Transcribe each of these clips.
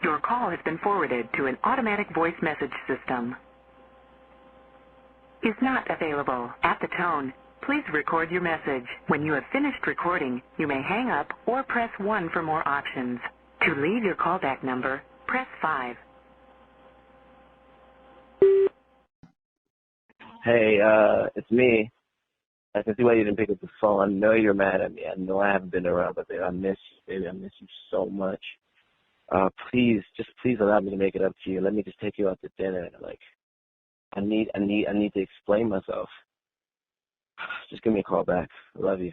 Your call has been forwarded to an automatic voice message system. Is not available. At the tone, please record your message. When you have finished recording, you may hang up or press 1 for more options. To leave your callback number, press 5. Hey, it's me. I can see why you didn't pick up the phone. I know you're mad at me. I know I haven't been around, but baby, I miss you, baby. I miss you so much. Please allow me to make it up to you. Let me just take you out to dinner. Like, I need to explain myself. Just give me a call back. I love you.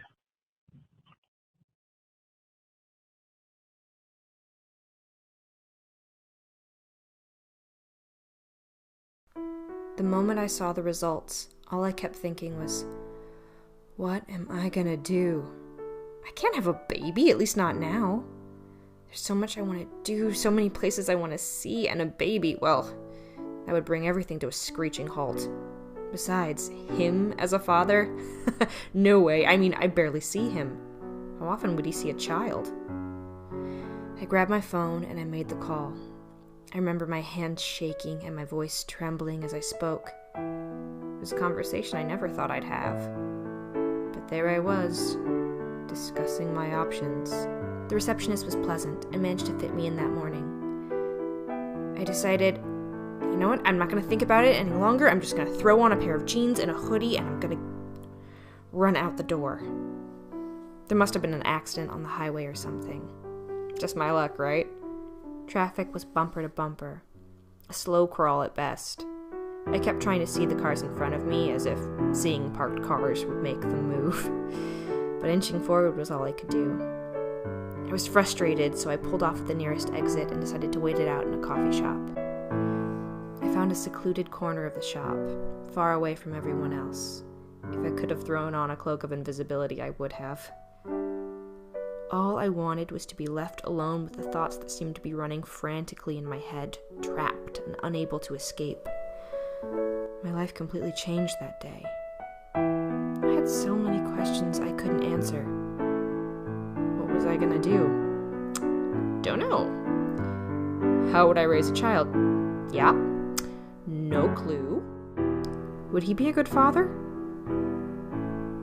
The moment I saw the results, all I kept thinking was, what am I gonna do? I can't have a baby, at least not now. There's so much I want to do, so many places I want to see, and a baby, well, that would bring everything to a screeching halt. Besides, him as a father? No way, I mean, I barely see him. How often would he see a child? I grabbed my phone and I made the call. I remember my hands shaking and my voice trembling as I spoke. It was a conversation I never thought I'd have. But there I was, discussing my options. The receptionist was pleasant and managed to fit me in that morning. I decided, you know what, I'm not going to think about it any longer. I'm just going to throw on a pair of jeans and a hoodie and I'm going to run out the door. There must have been an accident on the highway or something. Just my luck, right? Traffic was bumper to bumper, a slow crawl at best. I kept trying to see the cars in front of me as if seeing parked cars would make them move. But inching forward was all I could do. I was frustrated, so I pulled off at the nearest exit and decided to wait it out in a coffee shop. I found a secluded corner of the shop, far away from everyone else. If I could have thrown on a cloak of invisibility, I would have. All I wanted was to be left alone with the thoughts that seemed to be running frantically in my head, trapped and unable to escape. My life completely changed that day. I had so many questions I couldn't answer. What was I gonna do? Don't know. How would I raise a child? Yeah. No clue. Would he be a good father?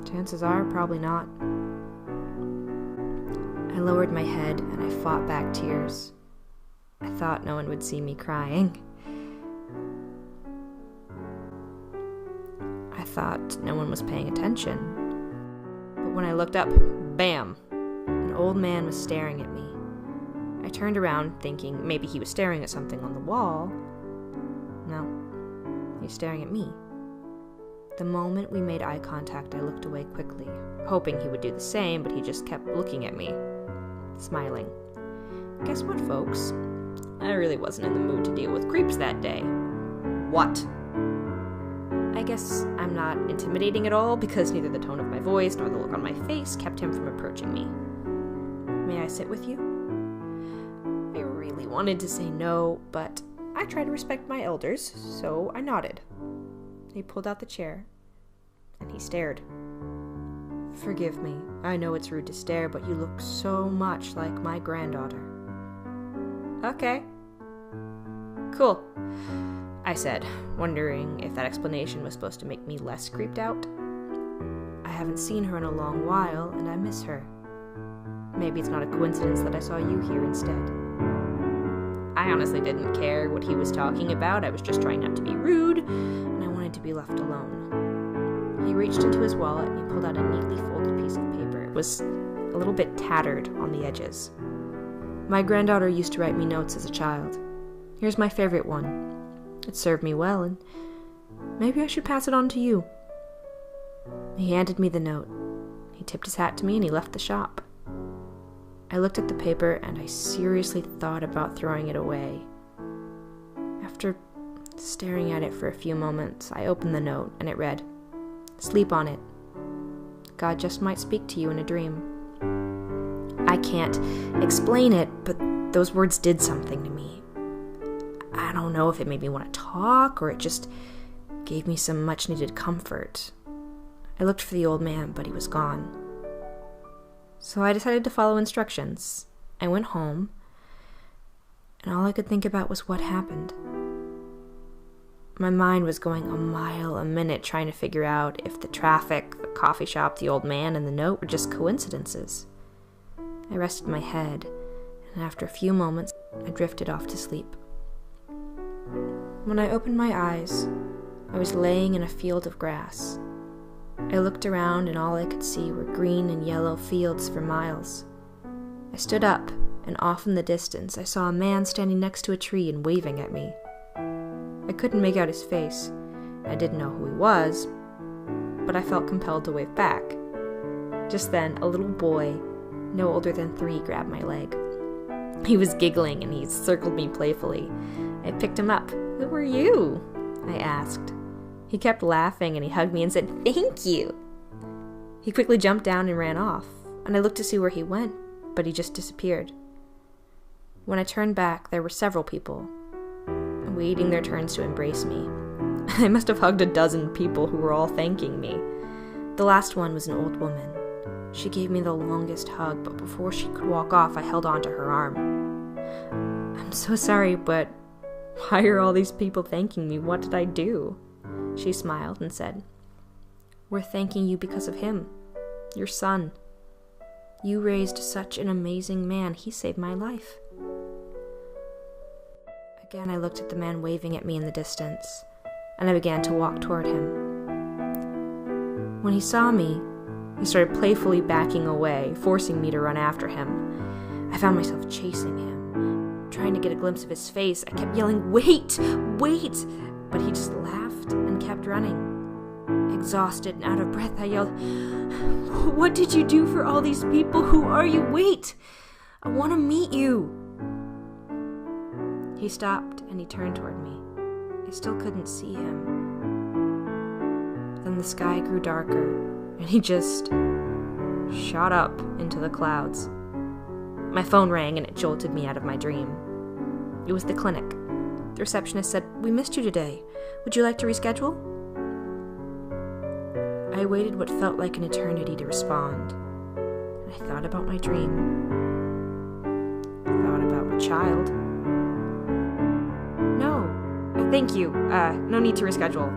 Chances are, probably not. I lowered my head and I fought back tears. I thought no one would see me crying. I thought no one was paying attention. But when I looked up, bam! An old man was staring at me. I turned around thinking maybe he was staring at something on the wall. No, he was staring at me. The moment we made eye contact, I looked away quickly, hoping he would do the same, but he just kept looking at me, smiling. Guess what, folks? I really wasn't in the mood to deal with creeps that day. What? I guess I'm not intimidating at all because neither the tone of my voice nor the look on my face kept him from approaching me. May I sit with you? I really wanted to say no, but I try to respect my elders, so I nodded. He pulled out the chair, and he stared. Forgive me, I know it's rude to stare, but you look so much like my granddaughter. Okay. Cool, I said, wondering if that explanation was supposed to make me less creeped out. I haven't seen her in a long while, and I miss her. Maybe it's not a coincidence that I saw you here instead. I honestly didn't care what he was talking about. I was just trying not to be rude, and I wanted to be left alone. He reached into his wallet and he pulled out a neatly folded piece of paper. It was a little bit tattered on the edges. My granddaughter used to write me notes as a child. Here's my favorite one. It served me well, and maybe I should pass it on to you. He handed me the note. He tipped his hat to me and he left the shop. I looked at the paper and I seriously thought about throwing it away. After staring at it for a few moments, I opened the note and it read, "Sleep on it. God just might speak to you in a dream." I can't explain it, but those words did something to me. I don't know if it made me want to talk or it just gave me some much-needed comfort. I looked for the old man, but he was gone. So I decided to follow instructions. I went home, and and all I could think about was what happened. My mind was going a mile a minute trying to figure out if the traffic, the coffee shop, the old man, and the note were just coincidences. I rested my head, and after a few moments, I drifted off to sleep. When I opened my eyes, I was laying in a field of grass. I looked around, and all I could see were green and yellow fields for miles. I stood up, and off in the distance, I saw a man standing next to a tree and waving at me. I couldn't make out his face. I didn't know who he was, but I felt compelled to wave back. Just then, a little boy, no older than 3, grabbed my leg. He was giggling and he circled me playfully. I picked him up. "Who are you?" I asked. He kept laughing and he hugged me and said, "Thank you." He quickly jumped down and ran off, and I looked to see where he went, but he just disappeared. When I turned back, there were several people, waiting their turns to embrace me. I must have hugged a dozen people who were all thanking me. The last one was an old woman. She gave me the longest hug, but before she could walk off, I held onto her arm. "I'm so sorry, but why are all these people thanking me? What did I do?" She smiled and said, "We're thanking you because of him, your son. You raised such an amazing man. He saved my life." Again, I looked at the man waving at me in the distance, and I began to walk toward him. When he saw me, he started playfully backing away, forcing me to run after him. I found myself chasing him, trying to get a glimpse of his face. I kept yelling, "Wait! Wait!" But he just laughed and kept running. Exhausted and out of breath, I yelled, "What did you do for all these people? Who are you? Wait! I want to meet you!" He stopped and he turned toward me. I still couldn't see him. Then the sky grew darker and he just shot up into the clouds. My phone rang and it jolted me out of my dream. It was the clinic. The receptionist said, "We missed you today. Would you like to reschedule?" I waited what felt like an eternity to respond. I thought about my dream. I thought about my child. "No, thank you. No need to reschedule."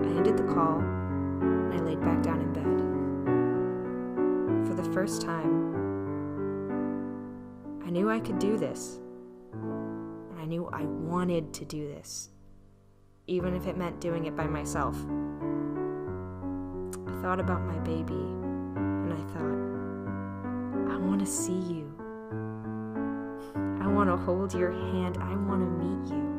I ended the call, and I laid back down in bed. For the first time, I knew I could do this. And I knew I wanted to do this, even if it meant doing it by myself. I thought about my baby, and I thought, I want to see you. I want to hold your hand. I want to meet you.